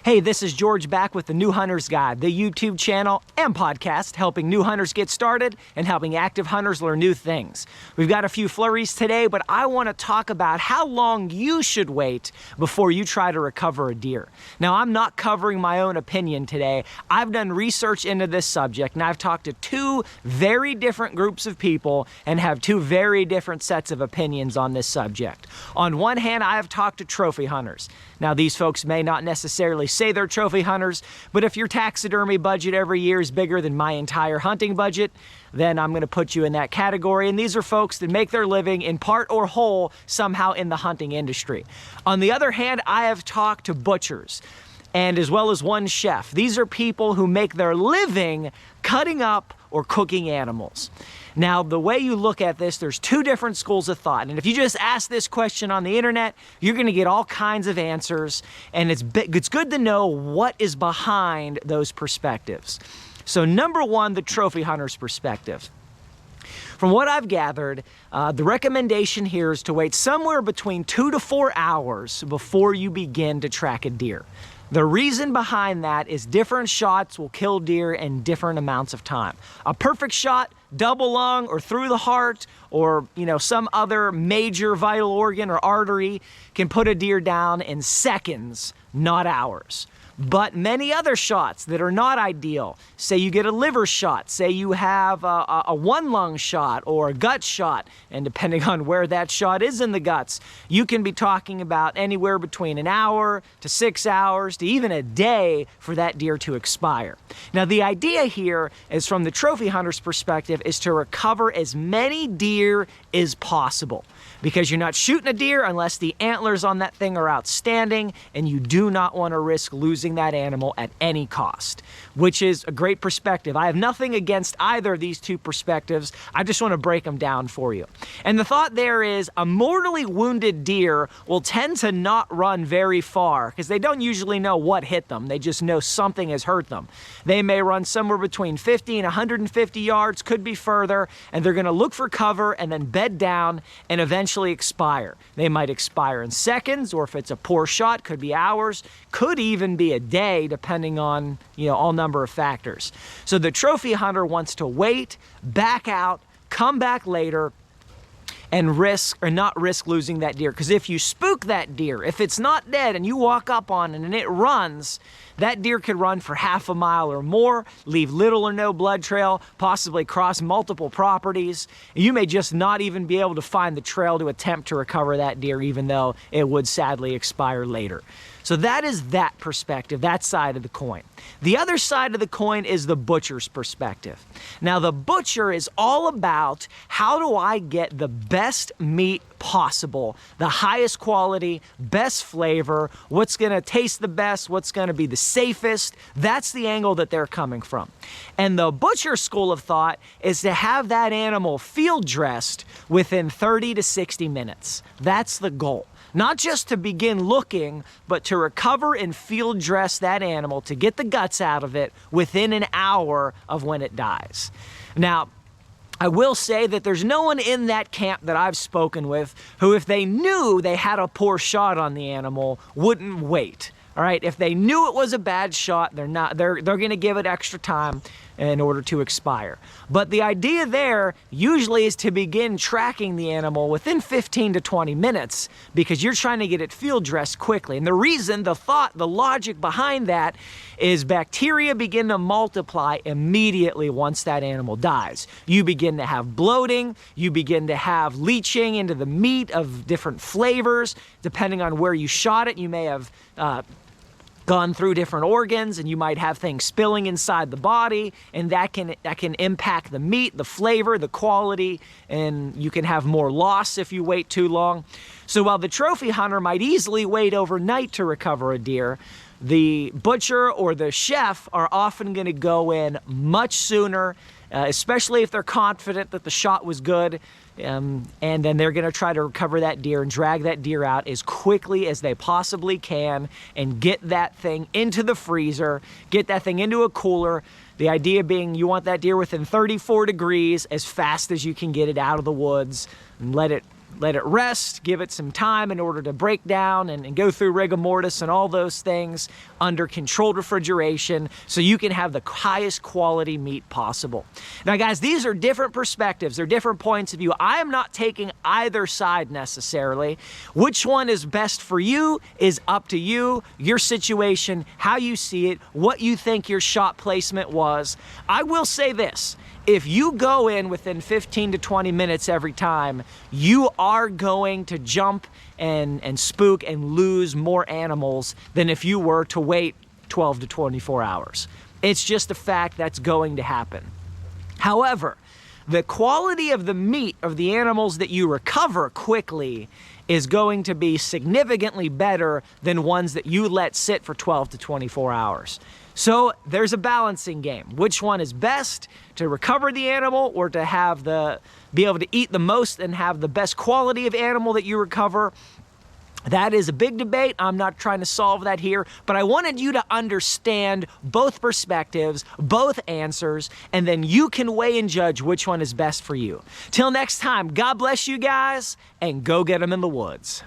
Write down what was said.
Hey, this is George back with the New Hunter's Guide, the YouTube channel and podcast helping new hunters get started and helping active hunters learn new things. We've got a few flurries today, but I want to talk about how long you should wait before you try to recover a deer. Now, I'm not covering my own opinion today. I've done research into this subject and I've talked to two very different groups of people and have two very different sets of opinions on this subject. On one hand, I have talked to trophy hunters. Now, these folks may not necessarily say they're trophy hunters, but if your taxidermy budget every year is bigger than my entire hunting budget, then I'm going to put you in that category. And these are folks that make their living in part or whole somehow in the hunting industry. On the other hand, I have talked to butchers and as well as one chef. These are people who make their living cutting up or cooking animals. Now, the way you look at this, there's two different schools of thought. And if you just ask this question on the internet, you're going to get all kinds of answers. And it's good to know what is behind those perspectives. So number one, the trophy hunter's perspective. From what I've gathered, the recommendation here is to wait somewhere between 2 to 4 hours before you begin to track a deer. The reason behind that is different shots will kill deer in different amounts of time. A perfect shot, double lung or through the heart or some other major vital organ or artery can put a deer down in seconds, not hours. But many other shots that are not ideal, say you get a liver shot, say you have a one lung shot or a gut shot, and depending on where that shot is in the guts, you can be talking about anywhere between an hour to 6 hours to even a day for that deer to expire. Now, the idea here is from the trophy hunter's perspective is to recover as many deer as possible, because you're not shooting a deer unless the antlers on that thing are outstanding, and you do not want to risk losing that animal at any cost, which is a great perspective. I have nothing against either of these two perspectives. I just want to break them down for you. And the thought there is a mortally wounded deer will tend to not run very far because they don't usually know what hit them. They just know something has hurt them. They may run somewhere between 50 and 150 yards, could be further, and they're going to look for cover and then bed down and eventually expire. They might expire in seconds, or if it's a poor shot, could be hours, could even be a day, depending on all number of factors. So the trophy hunter wants to wait, back out, come back later, and not risk losing that deer. Because if you spook that deer, if it's not dead and you walk up on it and it runs, that deer could run for half a mile or more, leave little or no blood trail, possibly cross multiple properties. You may just not even be able to find the trail to attempt to recover that deer, even though it would sadly expire later. So that is that perspective, that side of the coin. The other side of the coin is the butcher's perspective. Now, the butcher is all about how do I get the best meat possible, the highest quality, best flavor, what's going to taste the best, what's going to be the safest. That's the angle that they're coming from. And the butcher school of thought is to have that animal field dressed within 30 to 60 minutes. That's the goal. Not just to begin looking, but to recover and field dress that animal to get the guts out of it within an hour of when it dies. Now, I will say that there's no one in that camp that I've spoken with who, if they knew they had a poor shot on the animal, wouldn't wait. All right, if they knew it was a bad shot, they're going to give it extra time in order to expire. But the idea there usually is to begin tracking the animal within 15 to 20 minutes because you're trying to get it field dressed quickly. And the reason, the thought, the logic behind that is bacteria begin to multiply immediately once that animal dies. You begin to have bloating, you begin to have leaching into the meat of different flavors. Depending on where you shot it, you may have gone through different organs, and you might have things spilling inside the body, and that can impact the meat, the flavor, the quality, and you can have more loss if you wait too long. So while the trophy hunter might easily wait overnight to recover a deer, the butcher or the chef are often going to go in much sooner, especially if they're confident that the shot was good, and then they're going to try to recover that deer and drag that deer out as quickly as they possibly can and get that thing into the freezer, get that thing into a cooler. The idea being you want that deer within 34 degrees as fast as you can get it out of the woods and let it let it rest, give it some time in order to break down and go through rigor mortis and all those things under controlled refrigeration so you can have the highest quality meat possible. Now guys, these are different perspectives, they're different points of view. I am not taking either side necessarily. Which one is best for you is up to you, your situation, how you see it, what you think your shot placement was. I will say this, if you go in within 15 to 20 minutes every time, you are going to jump and spook and lose more animals than if you were to wait 12 to 24 hours. It's just a fact that's going to happen. However, the quality of the meat of the animals that you recover quickly is going to be significantly better than ones that you let sit for 12 to 24 hours. So there's a balancing game. Which one is best, to recover the animal or to be able to eat the most and have the best quality of animal that you recover? That is a big debate. I'm not trying to solve that here, but I wanted you to understand both perspectives, both answers, and then you can weigh and judge which one is best for you. Till next time, God bless you guys, and go get them in the woods.